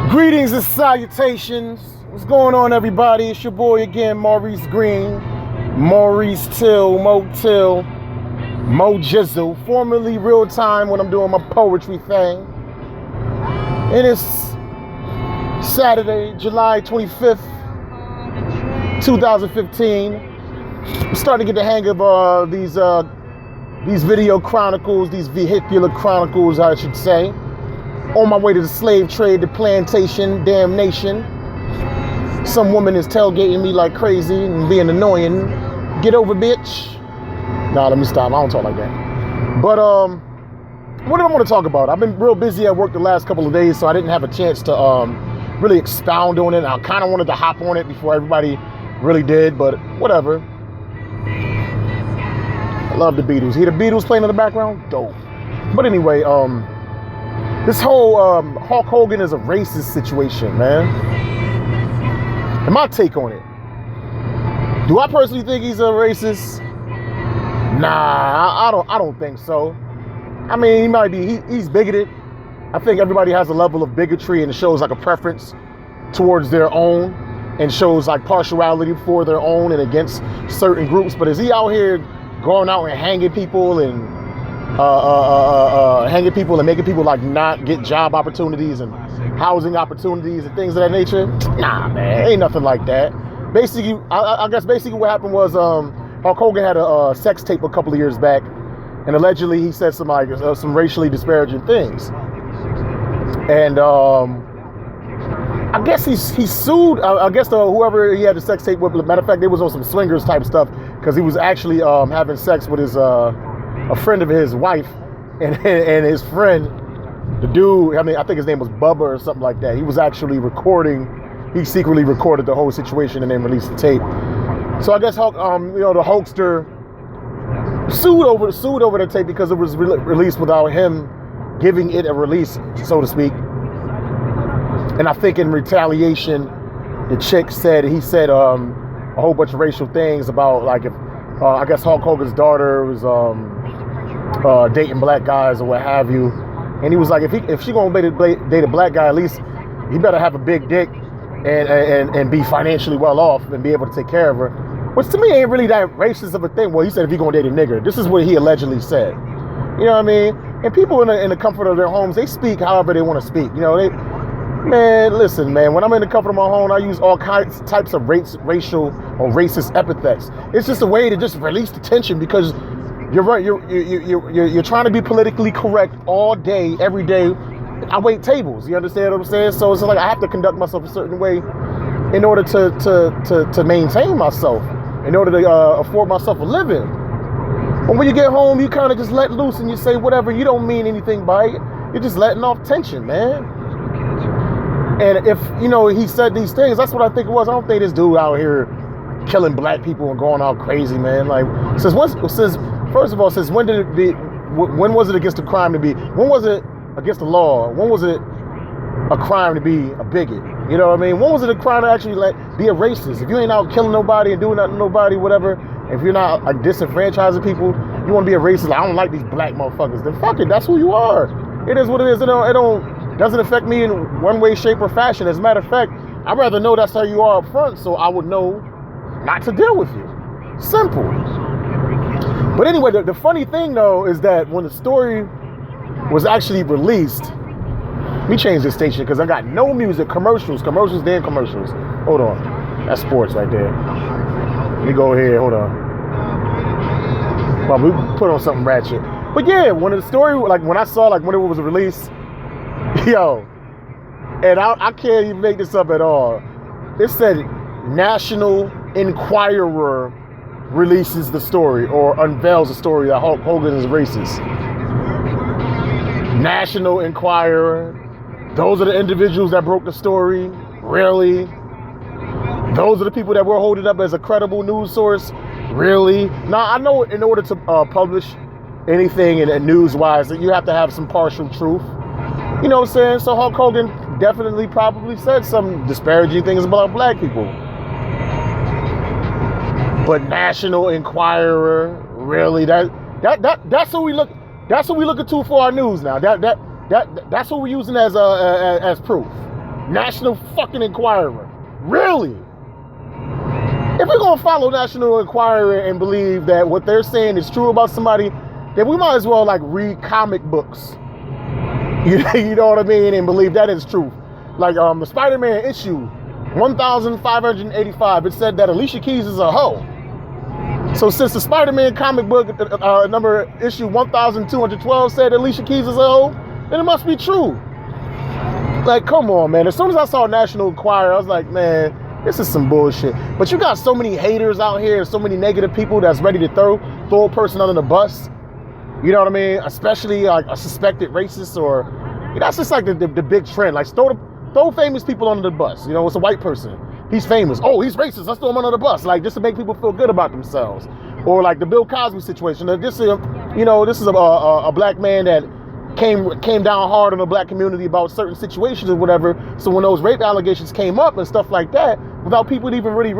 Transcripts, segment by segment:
Greetings and salutations. What's going on, everybody? It's your boy again, Maurice Green, Maurice Till, Mo Till, Mo Jizzle, formerly Real Time when I'm doing my poetry thing. And it's Saturday, July 25th, 2015. I'm starting to get the hang of these video chronicles, these vehicular chronicles, I should say. On my way to the slave trade, the plantation, damnation. Some woman is tailgating me like crazy and being annoying. Get over, bitch. Nah, let me stop. I don't talk like that. But what do I want to talk about? I've been real busy at work the last couple of days, so I didn't have a chance to really expound on it. I kind of wanted to hop on it before everybody really did, but whatever. I love the Beatles. Hear the Beatles playing in the background? Dope. But anyway, this whole Hulk Hogan is a racist situation, man. And my take on it. Do I personally think he's a racist? Nah, I don't think so. I mean, he might be. He's bigoted. I think everybody has a level of bigotry, and it shows like a preference towards their own, and shows like partiality for their own and against certain groups. But is he out here going out and hanging people and making people like not get job opportunities and housing opportunities and things of that nature? Nah, man, ain't nothing like that. Basically, I guess basically what happened was Hulk Hogan had a sex tape a couple of years back, and allegedly he said some racially disparaging things. And I guess he sued. I guess whoever he had the sex tape with. Matter of fact, they was on some swingers type stuff because he was actually having sex with his a friend of his wife, and his friend, the dude. I mean, I think his name was Bubba or something like that. He was actually recording. He secretly recorded the whole situation and then released the tape. So I guess Hulk, the Hulkster sued over the tape because it was released without him giving it a release, so to speak. And I think in retaliation, the chick said he said a whole bunch of racial things about like if I guess Hulk Hogan's daughter was dating black guys or what have you, and he was like if she gonna date a black guy, at least he better have a big dick and be financially well off and be able to take care of her. Which to me ain't really that racist of a thing. Well, he said if he gonna date a nigger, this is what he allegedly said. You know what I mean? And people in the comfort of their homes, they speak however they want to speak. You know, man, listen, man. When I'm in the comfort of my home, I use all types of racial or racist epithets. It's just a way to just release the tension because you're right. You're trying to be politically correct all day, every day. I wait tables. You understand what I'm saying? So it's like I have to conduct myself a certain way in order to maintain myself, in order to afford myself a living. But when you get home, you kind of just let loose and you say whatever. You don't mean anything by it. You're just letting off tension, man. And if, he said these things, that's what I think it was. I don't think this dude out here killing black people and going all crazy, man. Like, first of all, since when did it be, when was it against the crime to be, when was it against the law? When was it a crime to be a bigot? You know what I mean? When was it a crime to actually be a racist? If you ain't out killing nobody and doing nothing to nobody, whatever, if you're not like disenfranchising people, you want to be a racist, like, I don't like these black motherfuckers, then fuck it, that's who you are. It is what it is. It doesn't affect me in one way, shape, or fashion. As a matter of fact, I'd rather know that's how you are up front so I would know not to deal with you. Simple. But anyway, the funny thing though is that when the story was actually released, let me change this station because I got no music, commercials, then commercials. Hold on. That's sports right there. Let me go here, hold on. Well, we put on something ratchet. But yeah, when the story, like when I saw like when it was released, yo, and I can't even make this up at all. It said National Enquirer releases the story or unveils the story that Hulk Hogan is racist. National Enquirer. Those are the individuals that broke the story. Really? Those are the people that were holding up as a credible news source. Really? Now, I know in order to publish anything in news-wise that you have to have some partial truth. You know what I'm saying? So Hulk Hogan definitely probably said some disparaging things about black people. But National Enquirer, really? That's who we look. That's who we looking to for our news now. That's what we're using as proof. National fucking Enquirer. Really? If we're gonna follow National Enquirer and believe that what they're saying is true about somebody, then we might as well like read comic books. You know what I mean? And believe that is true. Like the Spider-Man issue 1585, it said that Alicia Keys is a hoe. So since the Spider-Man comic book number issue 1212 said Alicia Keys is a hoe, then it must be true. Like, come on, man. As soon as I saw National Enquirer, I was like, man, this is some bullshit. But you got so many haters out here, so many negative people that's ready to throw a person under the bus. You know what I mean? Especially like a suspected racist or, that's just like the big trend. Like throw famous people under the bus. You know, it's a white person. He's famous. Oh, he's racist. Let's throw him under the bus. Like, just to make people feel good about themselves. Or like the Bill Cosby situation. This is a black man that came down hard on the black community about certain situations or whatever. So when those rape allegations came up and stuff like that, without people even really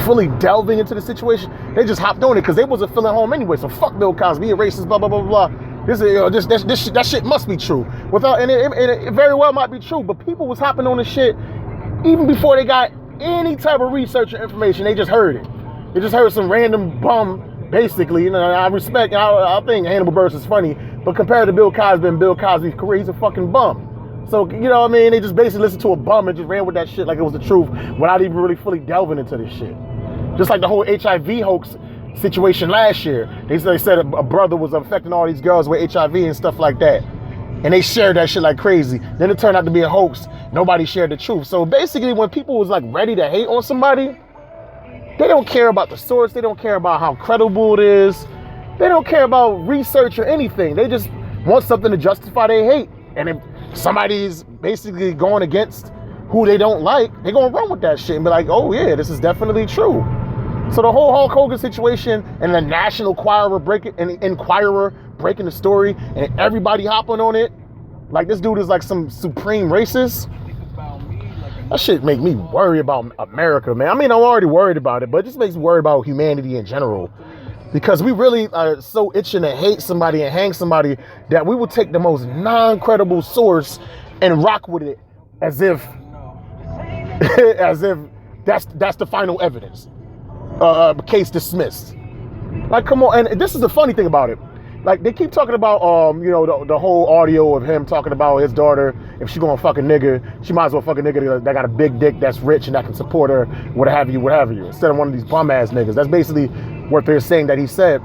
fully delving into the situation, they just hopped on it because they wasn't feeling home anyway. So fuck Bill Cosby, a racist, blah blah blah blah. That shit must be true. It very well might be true, but people was hopping on the shit even before they got any type of research or information. They just heard it. They just heard some random bum, basically. You know, I respect. I think Hannibal Buress is funny, but compared to Bill Cosby and Bill Cosby's career, he's a fucking bum. So, you know what I mean? They just basically listened to a bum and just ran with that shit like it was the truth without even really fully delving into this shit. Just like the whole HIV hoax situation last year. They said a brother was affecting all these girls with HIV and stuff like that. And they shared that shit like crazy. Then it turned out to be a hoax. Nobody shared the truth. So basically when people was like ready to hate on somebody, they don't care about the source. They don't care about how credible it is. They don't care about research or anything. They just want something to justify their hate. And if somebody's basically going against who they don't like, they're going to run with that shit and be like, oh yeah, this is definitely true. So the whole Hulk Hogan situation and the National Enquirer breaking the story and everybody hopping on it, like this dude is like some supreme racist. That shit make me worry about America, man. I mean, I'm already worried about it, but it just makes me worry about humanity in general. Because we really are so itching to hate somebody and hang somebody that we will take the most non-credible source and rock with it as if that's the final evidence. Case dismissed. Like, come on. And this is the funny thing about it. Like, they keep talking about, the whole audio of him talking about his daughter. If she gonna fuck a nigga, she might as well fuck a nigga that got a big dick that's rich and that can support her, what have you, instead of one of these bum ass niggas. That's basically what they're saying that he said.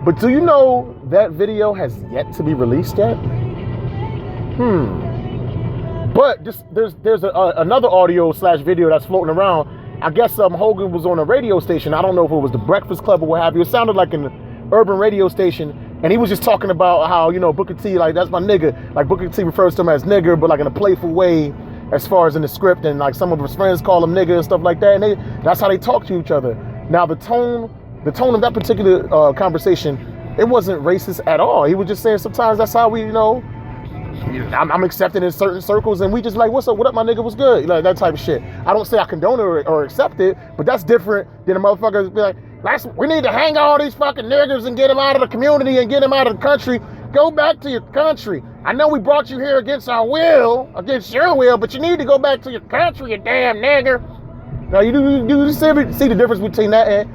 But do you know that video has yet to be released yet? But there's another audio / video that's floating around. I guess Hogan was on a radio station. I don't know if it was the Breakfast Club or what have you. It sounded like an urban radio station. And he was just talking about how, Booker T, like, that's my nigga. Like, Booker T refers to him as nigger, but like in a playful way as far as in the script. And like some of his friends call him nigger and stuff like that. And that's how they talk to each other. Now, the tone of that particular conversation, it wasn't racist at all. He was just saying sometimes that's how we, I'm accepted in certain circles, and we just like, what's up, what up, my nigga, what's good? Like, that type of shit. I don't say I condone it or accept it, but that's different than a motherfucker be like, we need to hang all these fucking niggers and get them out of the community and get them out of the country. Go back to your country. I know we brought you here against your will, but you need to go back to your country, you damn nigger. Now, you see the difference between that and,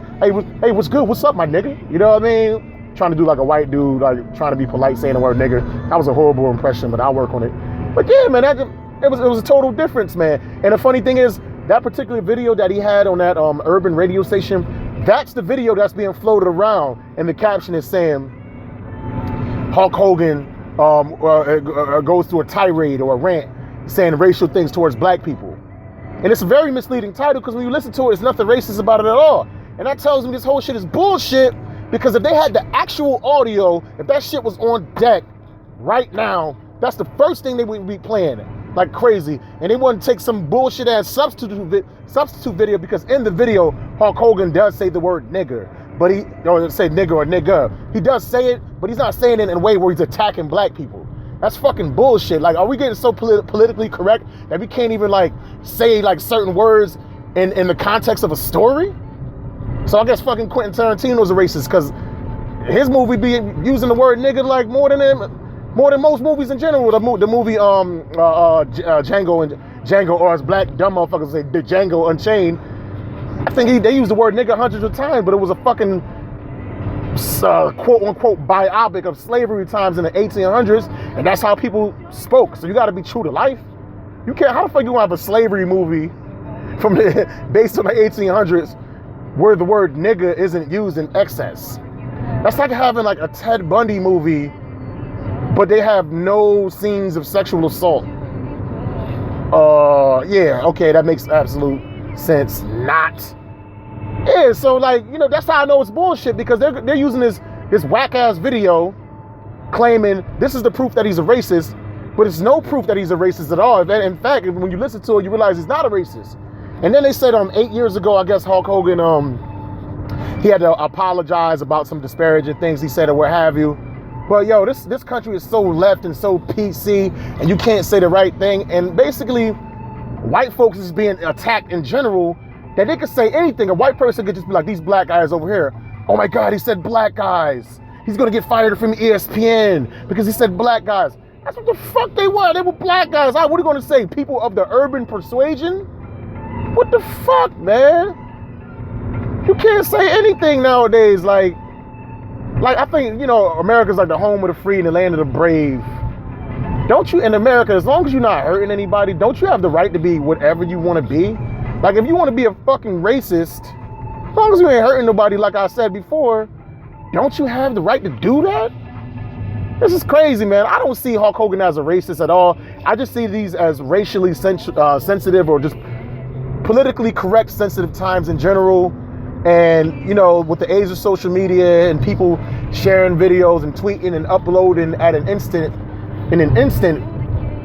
hey, what's good? What's up, my nigga? You know what I mean? Trying to do like a white dude, like trying to be polite, saying the word nigger. That was a horrible impression, but I'll work on it. But yeah, man, it was a total difference, man. And the funny thing is, that particular video that he had on that urban radio station, that's the video that's being floated around, and the caption is saying, Hulk Hogan goes through a tirade or a rant saying racial things towards black people. And it's a very misleading title because when you listen to it, it's nothing racist about it at all. And that tells me this whole shit is bullshit. Because if they had the actual audio, if that shit was on deck right now, that's the first thing they would be playing like crazy. And they wouldn't take some bullshit ass substitute video, because in the video, Hulk Hogan does say the word nigger. But he don't say nigger or nigga. He does say it, but he's not saying it in a way where he's attacking black people. That's fucking bullshit. Like, are we getting so politically correct that we can't even like say like certain words in the context of a story? So I guess fucking Quentin Tarantino's a racist because his movie be using the word nigga like more than him. More than most movies in general. The movie Django, or as black dumb motherfuckers say, the Django Unchained. I think they used the word nigga hundreds of times, but it was a fucking quote unquote biopic of slavery times in the 1800s, and that's how people spoke. So you got to be true to life. You can't. How the fuck you want to have a slavery movie from based on the 1800s where the word nigga isn't used in excess? That's like having like a Ted Bundy movie, but they have no scenes of sexual assault. Yeah, okay, that makes absolute sense. Not. Yeah, so like, you know, that's how I know it's bullshit, because they're using this whack ass video claiming this is the proof that he's a racist, but it's no proof that he's a racist at all. In fact, when you listen to it, you realize he's not a racist. And then they said 8 years ago, I guess Hulk Hogan, he had to apologize about some disparaging things he said or what have you. But yo, this country is so left and so PC, and you can't say the right thing. And basically, white folks is being attacked in general, that they could say anything. A white person could just be like, these black guys over here, oh my God, he said black guys. He's gonna get fired from ESPN because he said black guys. That's what the fuck they were. They were black guys. What are you gonna say? People of the urban persuasion? What the fuck, man? You can't say anything nowadays. Like I think, you know, America's like the home of the free and the land of the brave. Don't you, in America, as long as you're not hurting anybody, don't you have the right to be whatever you want to be? Like, if you want to be a fucking racist, as long as you ain't hurting nobody, like I said before, don't you have the right to do that? This is crazy, man. I don't see Hulk Hogan as a racist at all. I just see these as racially sensitive, or just politically correct sensitive times in general. And, you know, with the age of social media and people sharing videos and tweeting and uploading in an instant,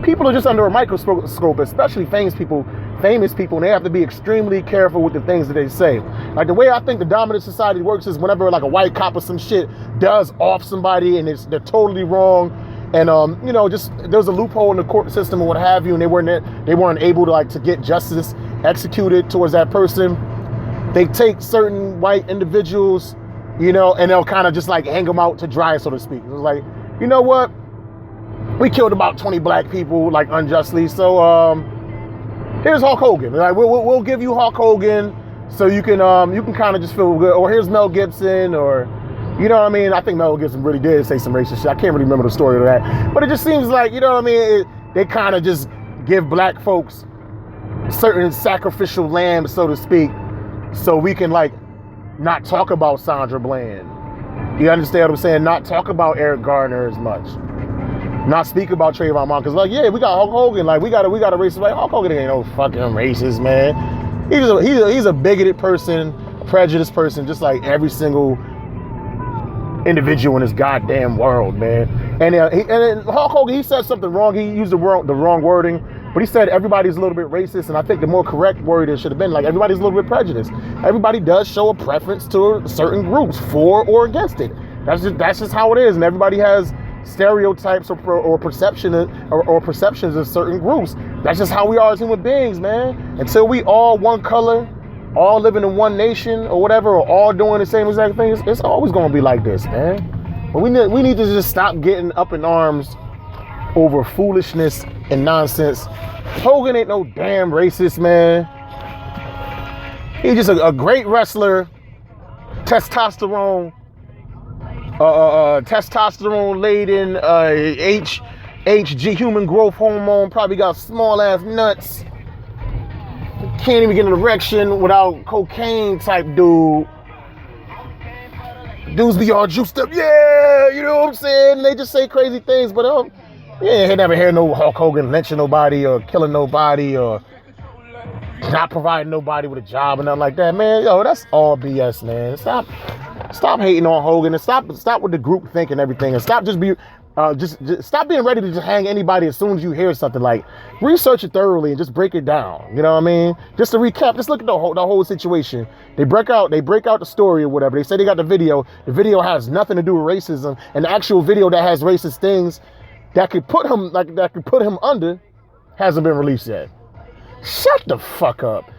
people are just under a microscope, especially famous people, and they have to be extremely careful with the things that they say. Like, the way I think the dominant society works is whenever like a white cop or some shit does off somebody and they're totally wrong, and you know, just there's a loophole in the court system or what have you, and they weren't able to like to get justice executed towards that person. They take certain white individuals, you know, and they'll kind of just like hang them out to dry, so to speak. It's like, you know what? We killed about 20 black people like unjustly, so here's Hulk Hogan. Like, we'll give you Hulk Hogan, so you can kind of just feel good. Or here's Mel Gibson, or, you know what I mean? I think Mel Gibson really did say some racist shit. I can't really remember the story of that, but it just seems like, you know what I mean? They kind of just give black folks certain sacrificial lambs, so to speak, so we can like not talk about Sandra Bland. You understand what I'm saying? Not talk about Eric Garner as much. Not speak about Trayvon Martin, because like, yeah, we got Hulk Hogan. Like, we got a racist. Like, Hulk Hogan ain't no fucking racist, man. He's a bigoted person, prejudiced person, just like every single individual in this goddamn world, man. And Hulk Hogan, he said something wrong. He used the wrong wording, but he said everybody's a little bit racist. And I think the more correct word it should have been like everybody's a little bit prejudiced. Everybody does show a preference to certain groups, for or against it. That's just how it is, and everybody has stereotypes or perceptions of certain groups. That's just how we are as human beings, man. Until we all one color, all living in one nation or whatever, or all doing the same exact things, it's always going to be like this, man. But we need to just stop getting up in arms over foolishness and nonsense. Hogan ain't no damn racist, man. He's just a great wrestler, testosterone laden, HG, human growth hormone, probably got small ass nuts. Can't even get an erection without cocaine type dude. Dudes be all juiced up, yeah, you know what I'm saying? They just say crazy things, but yeah, he never hear no Hulk Hogan lynching nobody or killing nobody or not providing nobody with a job or nothing like that, man. Yo, that's all BS, man. Stop hating on Hogan, and stop with the group think and everything, and stop just stop being ready to just hang anybody as soon as you hear something. Like, research it thoroughly and just break it down. You know what I mean? Just to recap, just look at the whole situation. They break out the story or whatever. They say they got the video. The video has nothing to do with racism, and the actual video that has racist things that could put him under hasn't been released yet. Shut the fuck up.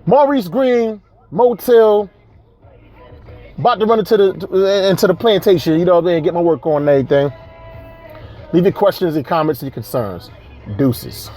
Maurice Green Motel. About to run into the plantation, you know what I mean, get my work on and everything. Leave your questions and comments and your concerns. Deuces.